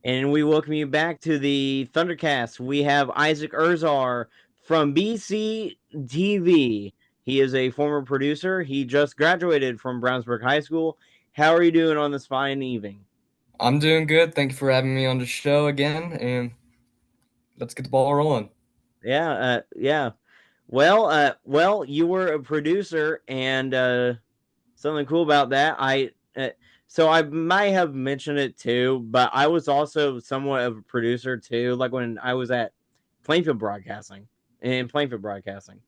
And we welcome you back to the THUNDERCAST. We have Isaac Erzar from BCTV. He is a former producer. He just graduated from Brownsburg High School. How are you doing on this fine evening? I'm doing good. Thank you for having me on the show again, and let's get the ball rolling. Yeah. Well, you were a producer, and something cool about that. So I might have mentioned it too, but I was also somewhat of a producer too. Like when I was at Plainfield Broadcasting in Plainfield Broadcasting,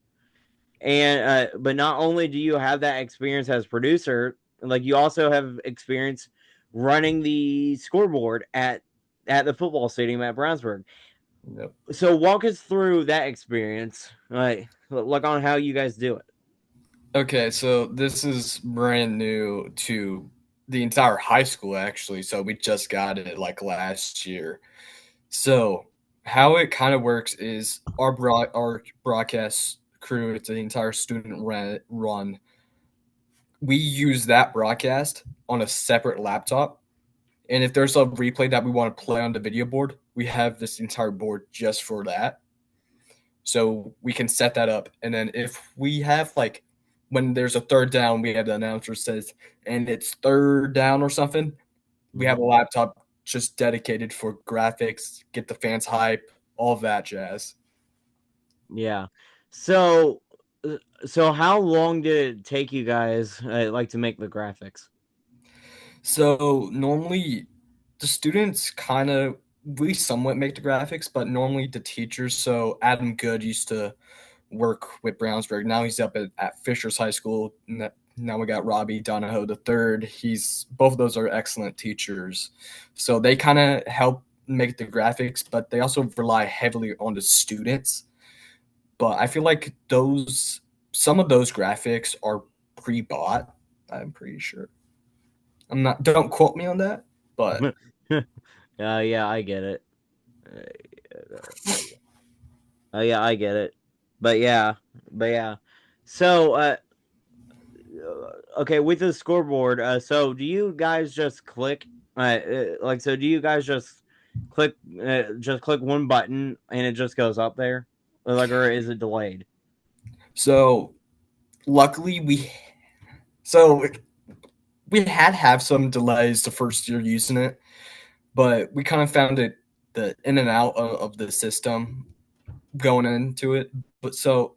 and but not only do you have that experience as producer, like you also have experience running the scoreboard at the football stadium at Brownsburg. Yep. So walk us through that experience, like on how you guys do it. Okay, so this is brand new to the entire high school, actually. So we just got it like last year. So how it kind of works is our broadcast crew, it's the entire run. We use that broadcast on a separate laptop. And if there's a replay that we want to play on the video board, we have this entire board just for that. So we can set that up. And then if we have like when there's a third down, we have the announcer says, and it's third down or something, we have Mm-hmm. a laptop just dedicated for graphics, get the fans hype, all that jazz. Yeah. So, so how long did it take you guys like to make the graphics? So normally the students kind of we somewhat make the graphics, but normally the teachers. So Adam Good used to work with Brownsburg. Now he's up at Fisher's High School. Now we got Robbie Donahoe the third. He's both of those are excellent teachers. So they kind of help make the graphics, but they also rely heavily on the students. But I feel like those some of those graphics are pre-bought. I'm pretty sure. I'm not. Don't quote me on that, but Yeah, I get it. Yeah, I get it. But yeah, but yeah. So, okay, with the scoreboard. So do you guys just click? Like, so do you guys just click one button and it just goes up there, or is it delayed? so luckily so we had have some delays the first year using it, but we kind of found it the in and out of the system going into it. But so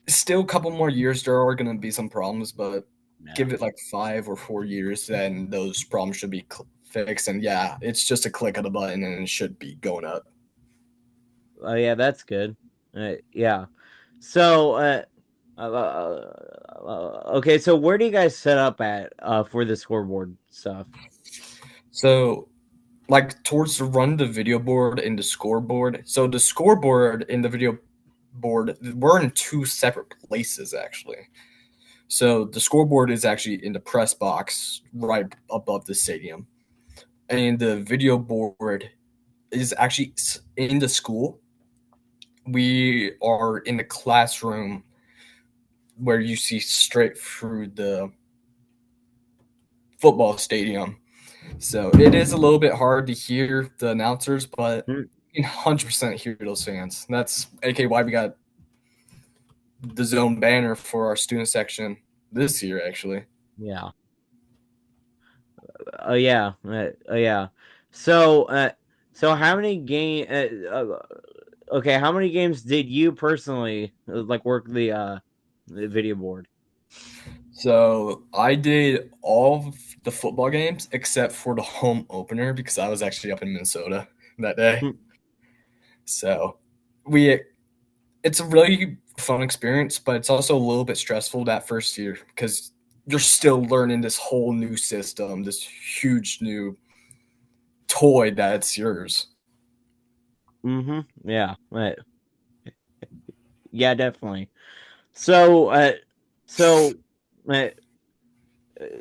still a couple more years there are going to be some problems, but Yeah. give it like 5 or 4 years, then those problems should be fixed. And yeah, it's just a click of the button and it should be going up. Oh yeah, that's good. Yeah. So, okay. So where do you guys set up at for the scoreboard stuff? So like towards the run the video board and the scoreboard. So the scoreboard and the video board we're in two separate places actually. So the scoreboard is actually in the press box right above the stadium, and the video board is actually in the school. We are in the classroom where you see straight through the football stadium. So it is a little bit hard to hear the announcers, but Hmm. you can 100% hear those fans. That's AK why we got the zone banner for our student section this year, actually. Yeah. Oh yeah. Oh yeah. So, so how many game? Okay, how many games did you personally like work the video board? So I did all of the football games except for the home opener because I was actually up in Minnesota that day. Hmm. So we it's a really fun experience, but it's also a little bit stressful that first year because you're still learning this whole new system, this huge new toy that's yours. Mm-hmm. Yeah. Yeah, definitely. So, so, uh,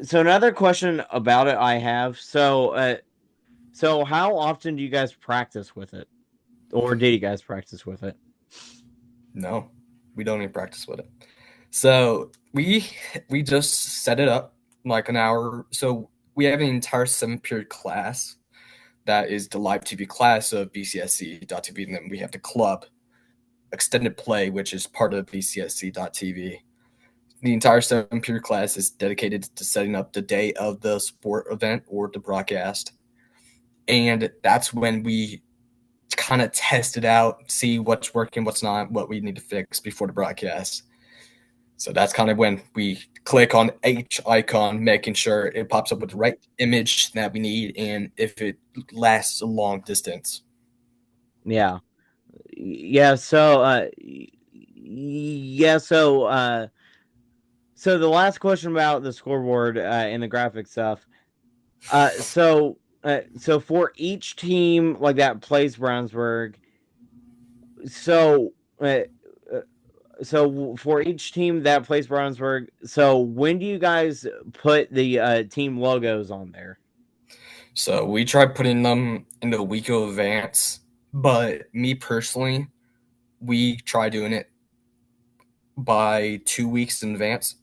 so another question about it I have. So how often do you guys practice with it, or did you guys practice with it? No, we don't even practice with it. So we just set it up like an hour. So we have an entire 7 period class that is the live TV class of BCSC.TV, and then we have the club extended play, which is part of BCSC.TV. The entire 7 period class is dedicated to setting up the day of the sport event or the broadcast. And that's when we kind of test it out, see what's working, what's not, what we need to fix before the broadcast. So that's kind of when we click on each icon, making sure it pops up with the right image that we need and if it lasts a long distance. Yeah. Yeah, so yeah, so the last question about the scoreboard and the graphic stuff. So for each team like that plays Brownsburg, so uh, uh, so for each team that plays Brownsburg, so when do you guys put the team logos on there? So we tried putting them in the week of advance, but me personally, we try doing it by 2 weeks in advance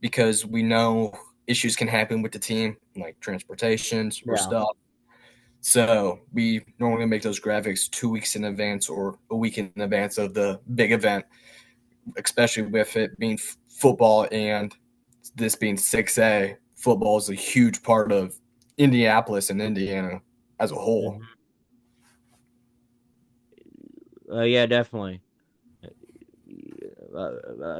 because we know issues can happen with the team, like transportations or Yeah. stuff. So we normally make those graphics 2 weeks in advance or a week in advance of the big event, especially with it being football and this being 6A. Football is a huge part of Indianapolis and Indiana as a whole. Mhm. Yeah, definitely.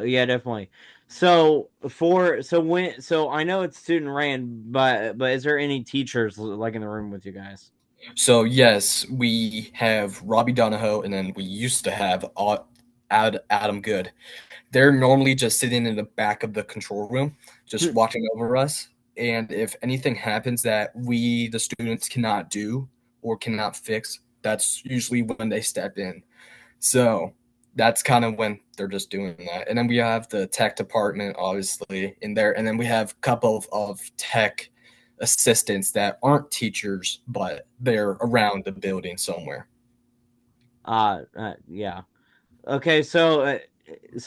Yeah, definitely. So I know it's student ran, but is there any teachers like in the room with you guys? So yes, we have Robbie Donahoe, and then we used to have Adam Good. They're normally just sitting in the back of the control room, just watching over us. And if anything happens that we, the students, cannot do or cannot fix, that's usually when they step in. So that's kind of when they're just doing that. And then we have the tech department, obviously, in there. And then we have a couple of tech assistants that aren't teachers, but they're around the building somewhere. Yeah. Okay, so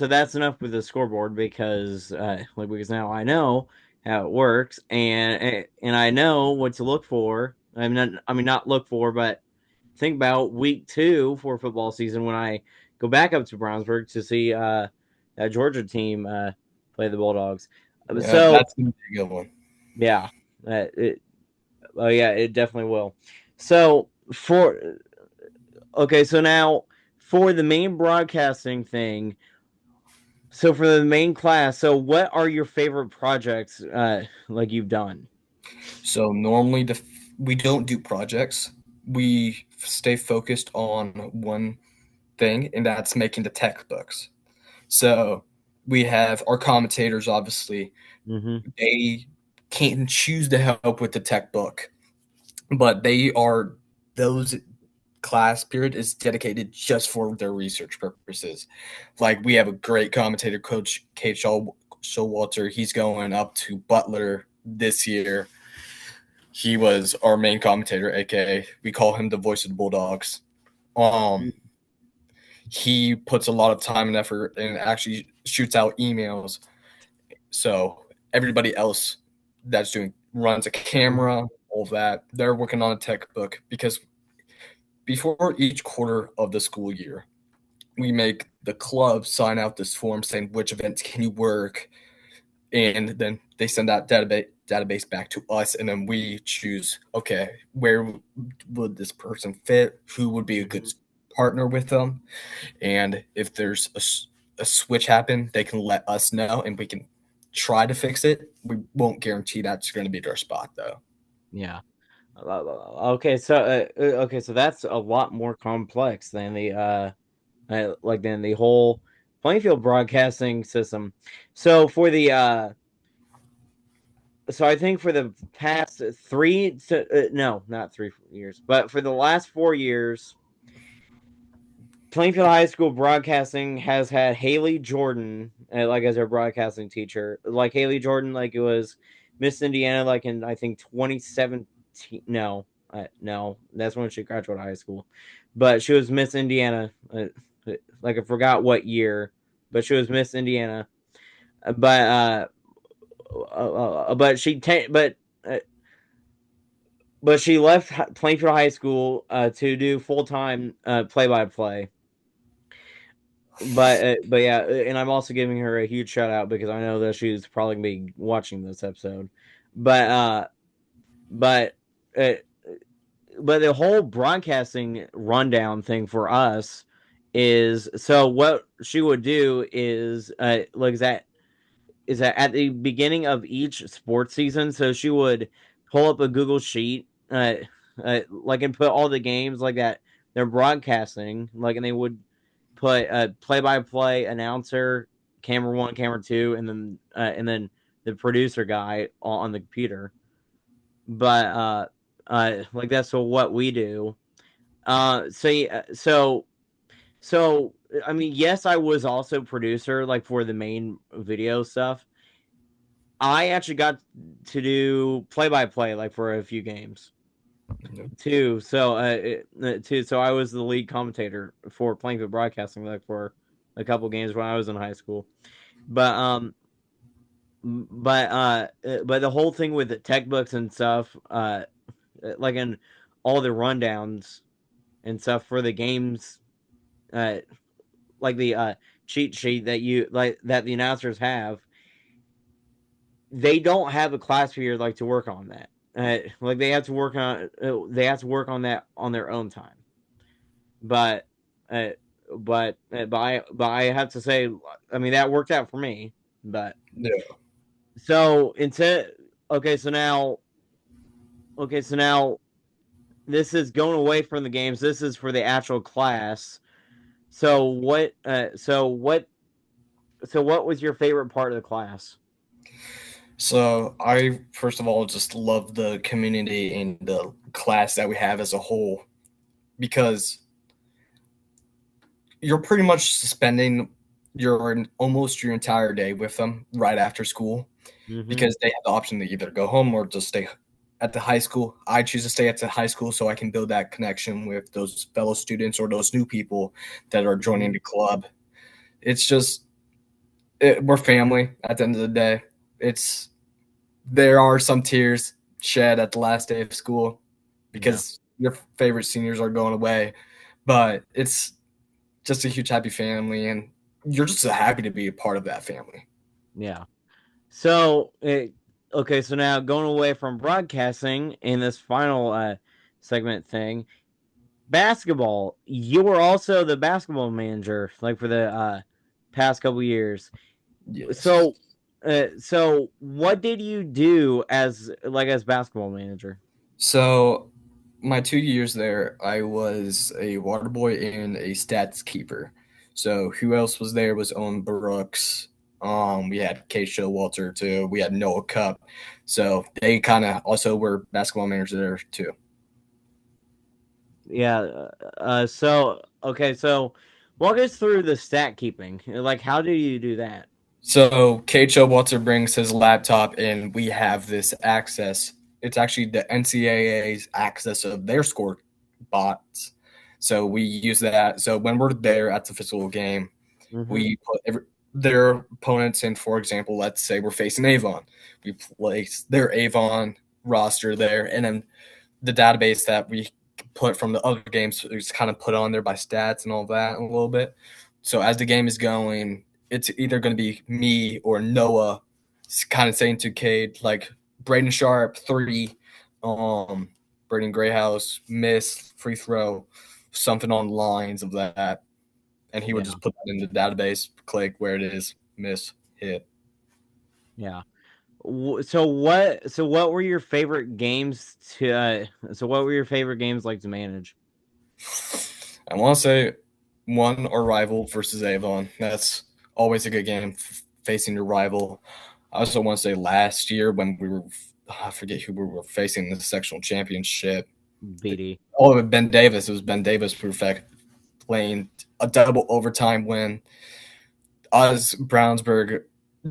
that's enough with the scoreboard because because now I know how it works and I know what to look for. I mean not look for, but think about week 2 for football season when I go back up to Brownsburg to see that Georgia team play the Bulldogs. Yeah, So that's gonna be a good one. yeah, it oh yeah, it definitely will. So for okay, so now for the main broadcasting thing. So for the main class, so what are your favorite projects like you've done? So normally we don't do projects. We stay focused on one thing, and that's making the tech books. So we have our commentators, obviously, Mm-hmm. they can choose to help with the tech book, but they are those class period is dedicated just for their research purposes. Like we have a great commentator, Coach Kate Showalter. He's going up to Butler this year. He was our main commentator, aka we call him the voice of the Bulldogs. Um, he puts a lot of time and effort and actually shoots out emails. So everybody else that's doing runs a camera, all that, they're working on a tech book because before each quarter of the school year, we make the club sign out this form saying which events can you work, and then they send that database back to us, and then we choose okay where would this person fit, who would be a good Mm-hmm. partner with them, and if there's a switch happen, they can let us know and we can try to fix it. We won't guarantee that's going to be their spot though. Yeah. Okay, so that's a lot more complex than the than the whole playing field broadcasting system. So for the so I think for the past no, not 3 years, but for the last 4 years, Plainfield High School broadcasting has had Haley Jordan like as our broadcasting teacher. Like Haley Jordan, like it was Miss Indiana, like in I think 2017. No, no, that's when she graduated high school. But she was Miss Indiana. Like I forgot what year, but she was Miss Indiana. But but she ta- but but she left Plainfield High School to do full time play by play. But yeah, and I'm also giving her a huge shout out because I know that she's probably gonna be watching this episode. But but uh, but the whole broadcasting rundown thing for us is, so what she would do is like that is that at the beginning of each sports season, so she would pull up a Google sheet, like, and put all the games like that they're broadcasting, like, and they would put a play-by-play announcer, camera one, camera two, and then the producer guy on the computer. But like that's so what we do. So yeah, so I mean, yes, I was also producer like for the main video stuff. I actually got to do play by play like for a few games too. So too. So I was the lead commentator for Plainfield Broadcasting like for a couple games when I was in high school. But but the whole thing with the tech books and stuff, like in all the rundowns and stuff for the games, uh, like the cheat sheet that you like that the announcers have, they don't have a class period like to work on that. Like they have to work on that on their own time. But uh, but I have to say, I mean that worked out for me. But Yeah. so instead, okay, so now this is going away from the games. This is for the actual class. So what? So what was your favorite part of the class? So I first of all just love the community and the class that we have as a whole because you're pretty much spending your almost your entire day with them right after school Mm-hmm. because they have the option to either go home or just stay at the high school. I choose to stay at the high school so I can build that connection with those fellow students or those new people that are Mm-hmm. joining the club. It's just we're family at the end of the day. It's there are some tears shed at the last day of school Yeah. because your favorite seniors are going away, but it's just a huge happy family, and you're just so happy to be a part of that family. Yeah. So, okay, so now going away from broadcasting in this final segment thing, basketball. You were also the basketball manager, like for the past couple years. Yes. So, so what did you do as like as basketball manager? So my 2 years there, I was a water boy and a stats keeper. So who else was there? Was Owen Brooks. We had Kate Showalter too. We had Noah Cup. So they kind of also were basketball managers there too. Yeah. So okay, so walk us through the stat keeping. Like, how do you do that? So Kate Showalter brings his laptop, and we have this access. It's actually the NCAA's access of their score bots. So we use that. So when we're there at the physical game, Mm-hmm. we put their opponents in. For example, let's say we're facing Avon. We place their Avon roster there, and then the database that we put from the other games is kind of put on there by stats and all that a little bit. So as the game is going, it's either going to be me or Noah kind of saying to Cade, like Braden Sharp, three, um, Braden Greyhouse, miss, free throw, something on the lines of that. And he would Yeah. just put that in the database, click where it is, miss, hit. Yeah. So what were your favorite games to so what were your favorite games like to manage? I want to say one or rival versus Avon. That's always a good game facing your rival. I also want to say last year when we were, I forget who we were facing in the sectional championship. BD. Oh, Ben Davis. It was Ben Davis perfect playing a double overtime win. Us Brownsburg,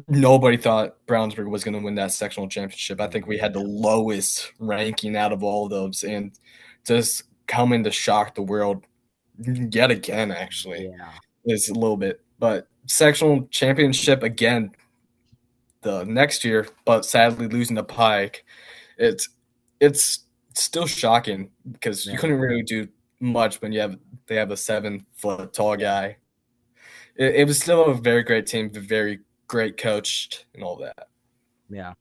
nobody thought Brownsburg was going to win that sectional championship. I think we had the lowest ranking out of all of those, and just coming to shock the world yet again. Actually, Yeah. is a little bit, but sectional championship again the next year, but sadly losing to Pike. It's it's still shocking because you Yeah, couldn't really do much when they have a 7 foot tall yeah, guy. It was still a very great team, very great coached and all that. yeah.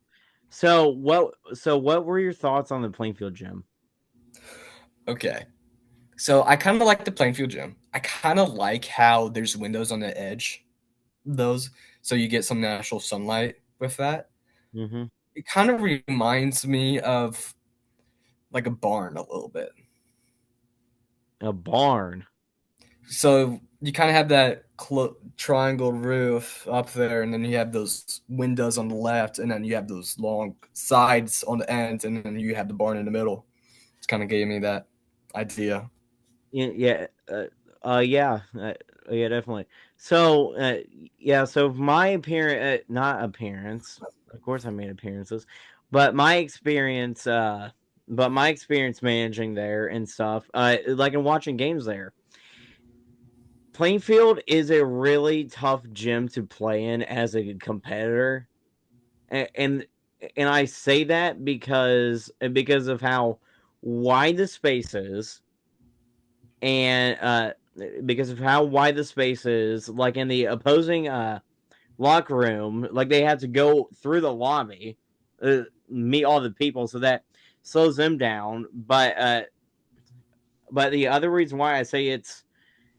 So what were your thoughts on the playing field gym? Okay. So I kind of like the playing field gym. I kind of like how there's windows on the edge, those, so you get some natural sunlight with that. Mm-hmm. It kind of reminds me of like a barn a little bit. A barn. So you kind of have that triangle roof up there, and then you have those windows on the left, and then you have those long sides on the ends, and then you have the barn in the middle. It's kind of gave me that idea. Yeah, yeah, yeah, yeah, definitely. So, yeah, so my appearance, not appearance, of course I made appearances, but my experience managing there and stuff, like in watching games there. Plainfield is a really tough gym to play in as a competitor, and I say that because of how wide the space is, and because of how wide the space is, like in the opposing locker room, like they have to go through the lobby, meet all the people, so that slows them down. But the other reason why I say it's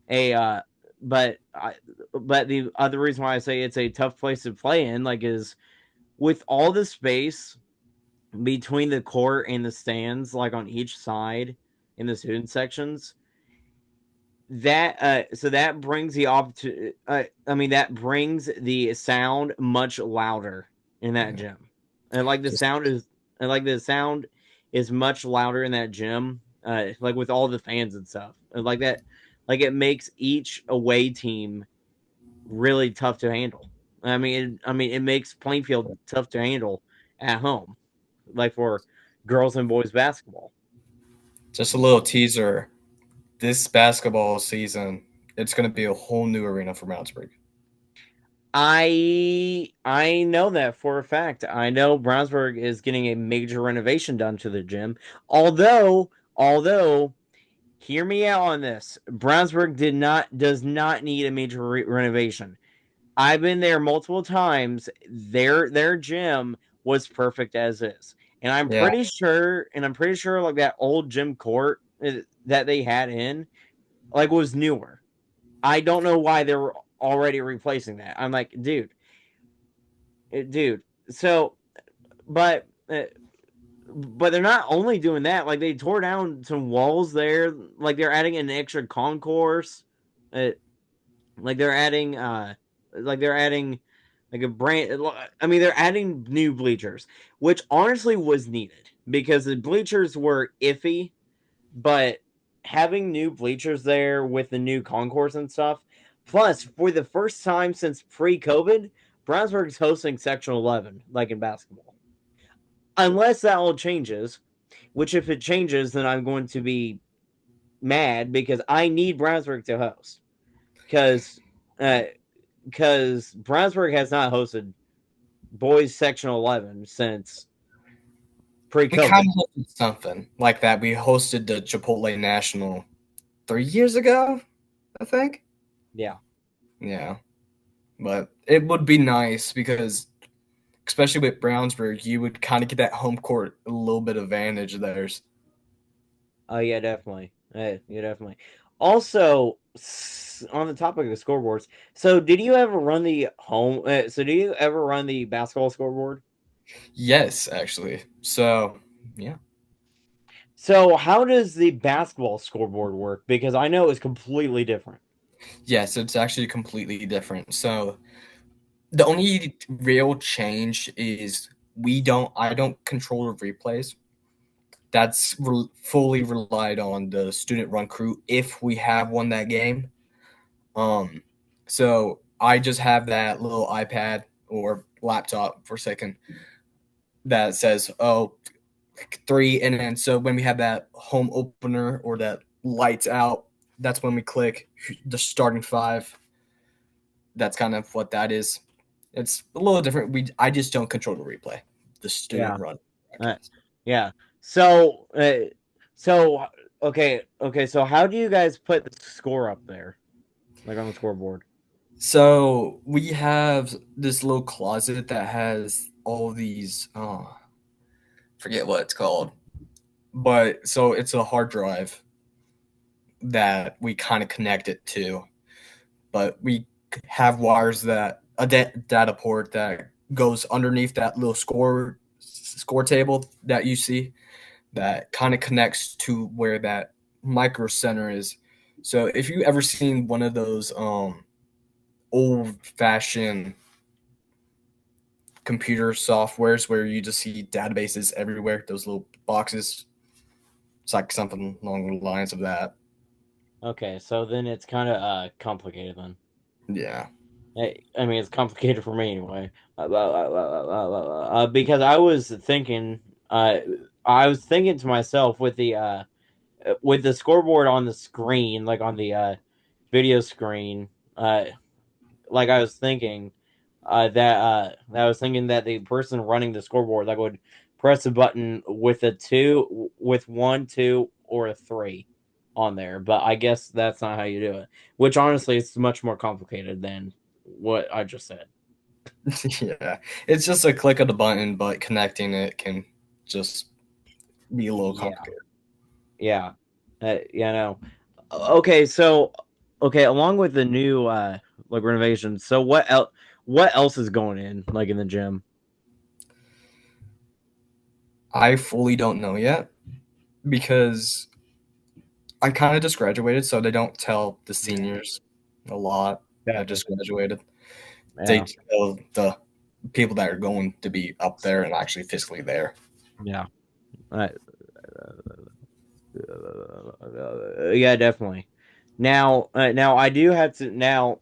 a but I, but the other reason why I say it's a tough place to play in, like, is with all the space between the court and the stands, like on each side in the student sections, that so that brings the I mean, that brings the sound much louder in that Yeah. gym. And like the Just sound is and like the sound is much louder in that gym, like with all the fans and stuff. And like that, like it makes each away team really tough to handle. It makes Plainfield tough to handle at home, like for girls and boys basketball. just a little teaser. This basketball season, it's going to be a whole new arena for Brownsburg. I know that for a fact. I know Brownsburg is getting a major renovation done to the gym. Although, hear me out on this. Brownsburg does not need a major renovation. I've been there multiple times. Their gym was perfect as is. Yeah, And I'm pretty sure like that old gym court that they had in, like, was newer. I don't know why they were already replacing that. I'm like, dude. So, but but they're not only doing that. Like, they tore down some walls there. Like, they're adding an extra concourse. Uh, like they're adding like they're adding like a brand. I mean, they're adding new bleachers, which honestly was needed because the bleachers were iffy. But having new bleachers there with the new concourse and stuff, plus for the first time since pre-COVID, Brownsburg's hosting Section 11, like in basketball. Unless that all changes, which if it changes, then I'm going to be mad because I need Brownsburg to host. Because uh, because Brownsburg has not hosted boys Section 11 since we kind pre-COVID. of hosted something like that. We hosted the Chipotle National 3 years ago, I think. Yeah, Yeah, but it would be nice because, especially with Brownsburg, you would kind of get that home court a little bit advantage there. oh yeah, definitely. Yeah, definitely. Also, on the topic of scoreboards, so did you ever run the home? So do you ever run the basketball scoreboard? Yes, actually. So, yeah. So how does the basketball scoreboard work? Because I know it's completely different. Yes, it's actually completely different. So, the only real change is I don't control the replays. That's fully relied on the student run crew if we have one that game. Um, so I just have that little iPad or laptop for a second that says, oh, three. And then so when we have that home opener or that lights out, that's when we click the starting five. That's kind of what that is. It's a little different. I just don't control the replay, the Yeah. student run Uh, broadcast. yeah. So, so okay. So, how do you guys put the score up there, like on the scoreboard? So we have this little closet that has all these forget what it's called. But so it's a hard drive that we kind of connect it to. But we have wires that data port that goes underneath that little score table that you see that kind of connects to where that micro center is. So if you ever seen one of those old fashioned computer softwares where you just see databases everywhere, those little boxes, it's like something along the lines of that. Okay, so then it's kind of complicated then. Yeah. I mean, it's complicated for me anyway. Because uh, I was thinking to myself with the scoreboard on the screen, like on the video screen, uh, like I was thinking that I was thinking that the person running the scoreboard like would press a button with a two, with one, two, or a three on there. But I guess that's not how you do it. Which honestly, is much more complicated than what I just said. Yeah. It's just a click of the button, but connecting it can just be a little Yeah, complicated. yeah, yeah. No. Okay, so okay, along with the new like renovations, so what else? What else is going in like in the gym? I fully don't know yet because I kind of just graduated, so they don't tell the Yeah, seniors a lot that gotcha. just graduated. They Yeah, tell the people that are going to be up there and actually physically there. yeah. Uh, yeah, definitely. Now I do have to now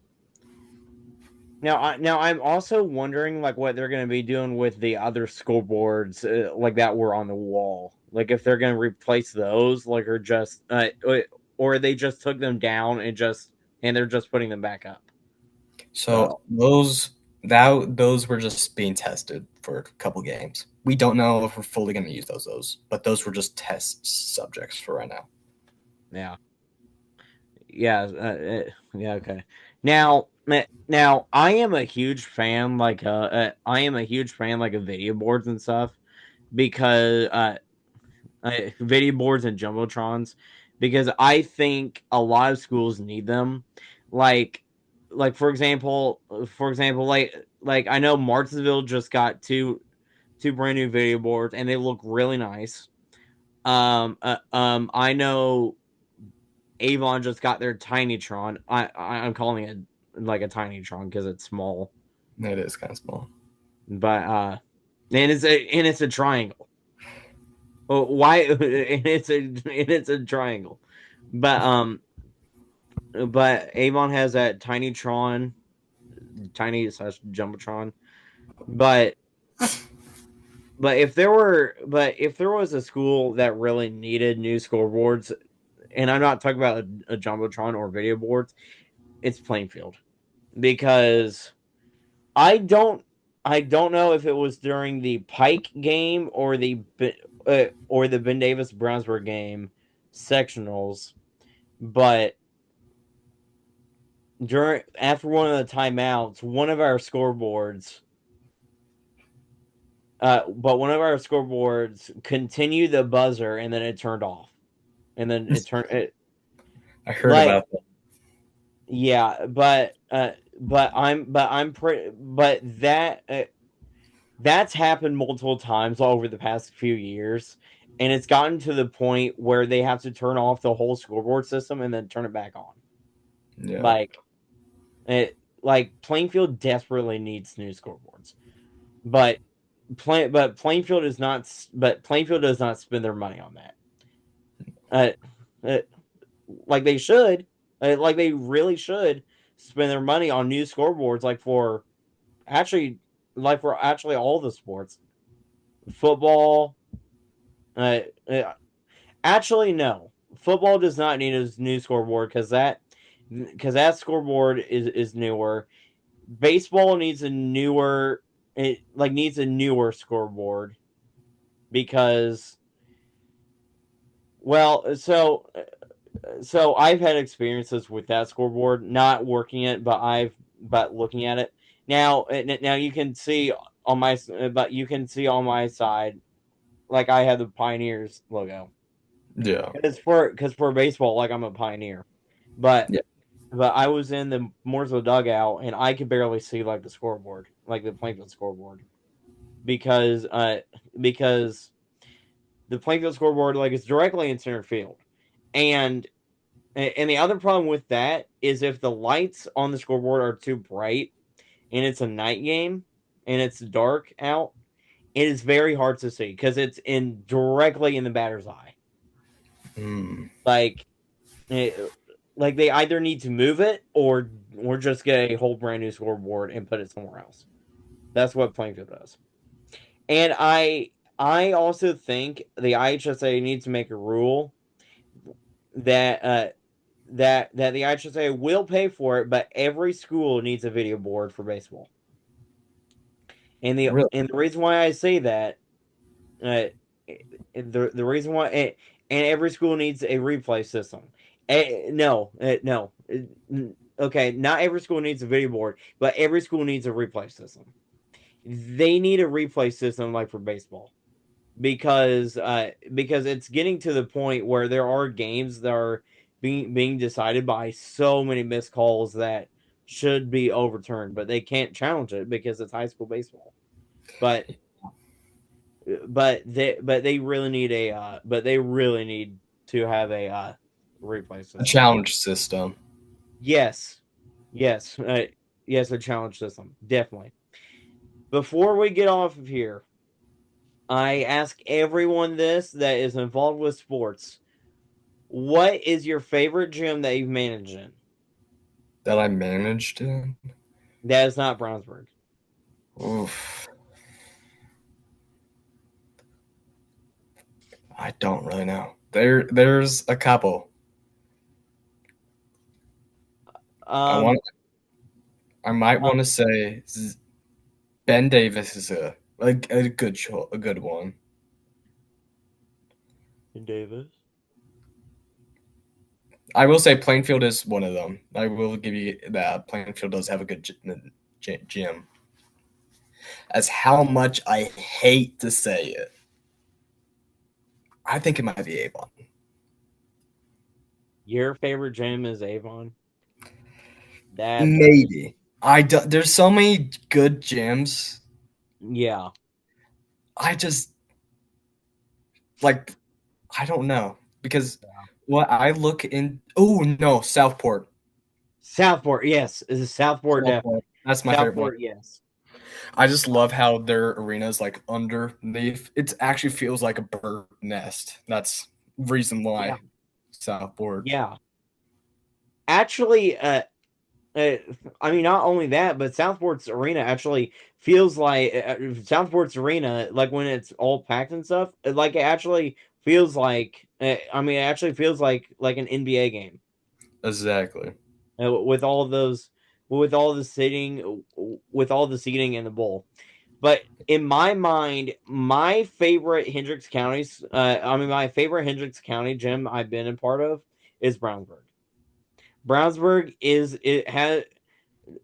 I'm also wondering like what they're going to be doing with the other scoreboards like that were on the wall. Like if they're going to replace those, like or they just took them down and they're just putting them back up. So So those were just being tested for a couple games. We don't know if we're fully going to use those, but those were just test subjects for right now. yeah, yeah, yeah. Okay. Now I am a huge fan I am a huge fan like of video boards and stuff because video boards and jumbotrons because I think a lot of schools need them. Like, for example, like I know Martinsville just got two brand new video boards and they look really nice. I know Avon just got their Tinytron. I'm calling it like a Tinytron because it's small, It is kind of small. but and it's a triangle. Oh, why? And it's a triangle. But Avon has that Tinytron, tiny slash jumbotron. But if there was a school that really needed new scoreboards, and I'm not talking about a jumbotron or video boards, it's Plainfield because I don't I don't know if it was during the Pike game or the Ben Davis Brownsburg game sectionals, but during after one of the timeouts, one of our scoreboards continued the buzzer and then it turned off. And then it turned it I heard like about that. yeah, but I'm pretty but that's happened multiple times all over the past few years, and it's gotten to the point where they have to turn off the whole scoreboard system and then turn it back on. Yeah. Like like Plainfield desperately needs new scoreboards, but Plainfield does not spend their money on that. Uh, uh, like they should, like they really should spend their money on new scoreboards, actually like for actually all the sports, football. Uh, uh, Actually, no. Football does not need a new scoreboard because that scoreboard is newer. Baseball needs a newer it like needs a newer scoreboard because well, so I've had experiences with that scoreboard, not working it, but looking at it. Now you can see on my but you can see on my side, like I have the Pioneers logo. Yeah. Because for baseball, like I'm a Pioneer, but Yeah. I was in the Mooresville dugout and I could barely see like the scoreboard, like the Plainfield scoreboard, because because the Plainfield scoreboard like is directly in center field, and the other problem with that is if the lights on the scoreboard are too bright and it's a night game and it's dark out, it is very hard to see because it's in directly in the batter's eye. Mm. Like, it, like they either need to move it or just get a whole brand new scoreboard and put it somewhere else. That's what Plainfield does. And I also think the IHSA needs to make a rule that that the IHSA will pay for it, but every school needs a video board for baseball. Really? And the reason why I say that, uh, the reason why, and every school needs a replay system. No. Okay, not every school needs a video board, but every school needs a replay system. They need a replay system like for baseball because it's getting to the point where there are games that are being decided by so many missed calls that should be overturned, but they can't challenge it because it's high school baseball. But they really need a but they really need to have a replay A system. challenge system. Yes, yes, yes, a challenge system definitely. Before we get off of here, I ask everyone this that is involved with sports: what is your favorite gym that you've managed in? That I managed in? That is not Brownsburg. Oof. I don't really know. There's a couple. I Um, want I might want to say Ben Davis is a a good one. Davis. I will say Plainfield is one of them. I will give you that. Plainfield does have a good gym. As how much I hate to say it, I think it might be Avon. Your favorite gym is Avon. That's Maybe. I do, there's so many good gyms. yeah. I just like I don't know because what I look in. Oh no, Southport. Southport, yes, is Southport Southport. definitely. That's my favorite one. Southport, yes. I just love how their arena is like underneath. It actually feels like a bird nest. That's reason Yeah, why Southport. yeah. Actually, uh, I mean, not only that, but Southport's arena actually feels like Southport's arena, like when it's all packed and stuff, like it actually feels like. I mean, it actually feels like an NBA game Exactly. with all of those, with all the seating in the bowl. But in my mind, my favorite Hendricks County's, my favorite Hendricks County gym I've been a part of is Brownsburg. Brownsburg is it has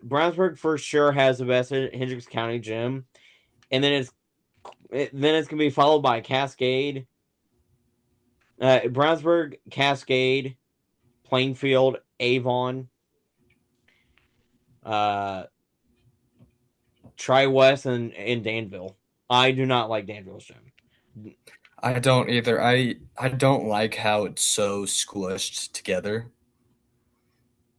Brownsburg for sure has the best Hendricks County gym, and then it's gonna be followed by Cascade, Brownsburg, Cascade, Plainfield, Avon, uh, Tri West, and Danville. I do not like Danville's gym. I don't either. I don't like how it's so squished together.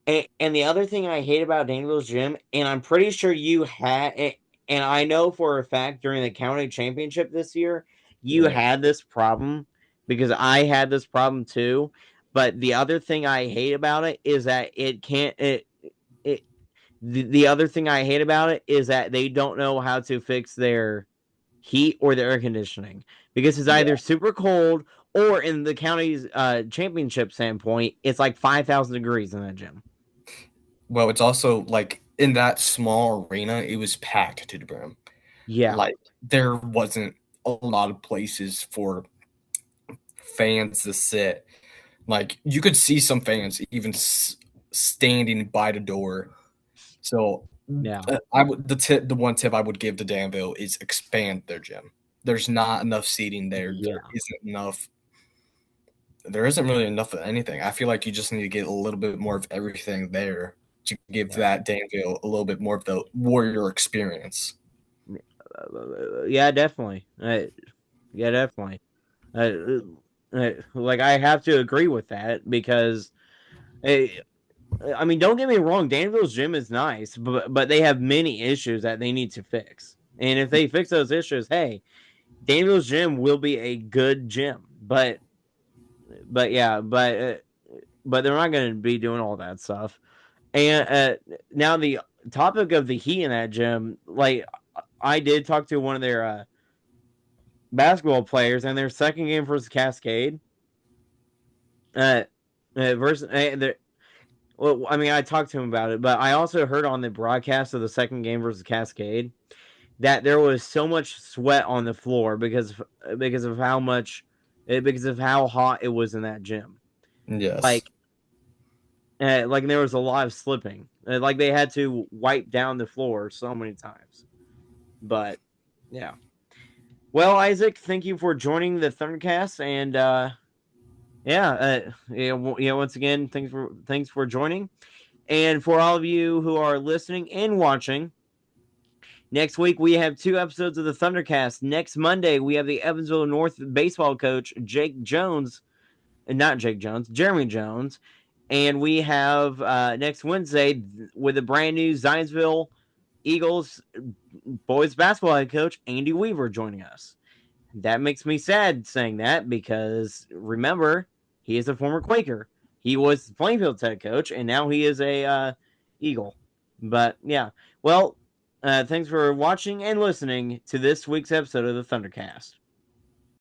And the other thing I hate about Danville's gym, and I'm pretty sure you had, and I know for a fact during the county championship this year, you Yeah. had this problem because I had this problem too. But the other thing I hate about it is that it can't, it the other thing I hate about it is that they don't know how to fix their heat or their air conditioning because it's Yeah. either super cold or in the county's championship standpoint, it's like 5,000 degrees in that gym. Well, it's also like in that small arena, it was packed to the brim. Yeah. Like there wasn't a lot of places for fans to sit. Like you could see some fans even standing by the door. So Yeah. I would the one tip I would give to Danville is expand their gym. There's not enough seating there. Yeah. There isn't really enough of anything. I feel like you just need to get a little bit more of everything there to give Yeah. that Danville a little bit more of the warrior experience. Yeah, definitely. Yeah, definitely. Like I have to agree with that because uh, I mean, don't get me wrong, Danville's gym is nice, but they have many issues that they need to fix. And if they fix those issues, hey, Danville's gym will be a good gym. But yeah, but they're not going to be doing all that stuff. And now the topic of the heat in that gym, like I did talk to one of their basketball players, and their second game versus Cascade, uh, versus well, I mean, I talked to him about it, but I also heard on the broadcast of the second game versus Cascade that there was so much sweat on the floor because of how much because of how hot it was in that gym. Yes. Like like there was a lot of slipping. Like they had to wipe down the floor so many times. But yeah. Well, Isaac, thank you for joining the Thundercast, and yeah, once again, thanks for joining. And for all of you who are listening and watching, next week we have 2 episodes of the Thundercast. Next Monday we have the Evansville North baseball coach Jake Jones, and not Jake Jones, Jeremy Jones, and we have next Wednesday with a brand new Zionsville Eagles boys basketball head coach Andy Weaver joining us. That makes me sad saying that because remember, he is a former Quaker. He was Plainfield's head coach, and now he is a Eagle. But yeah, well, thanks for watching and listening to this week's episode of the Thundercast.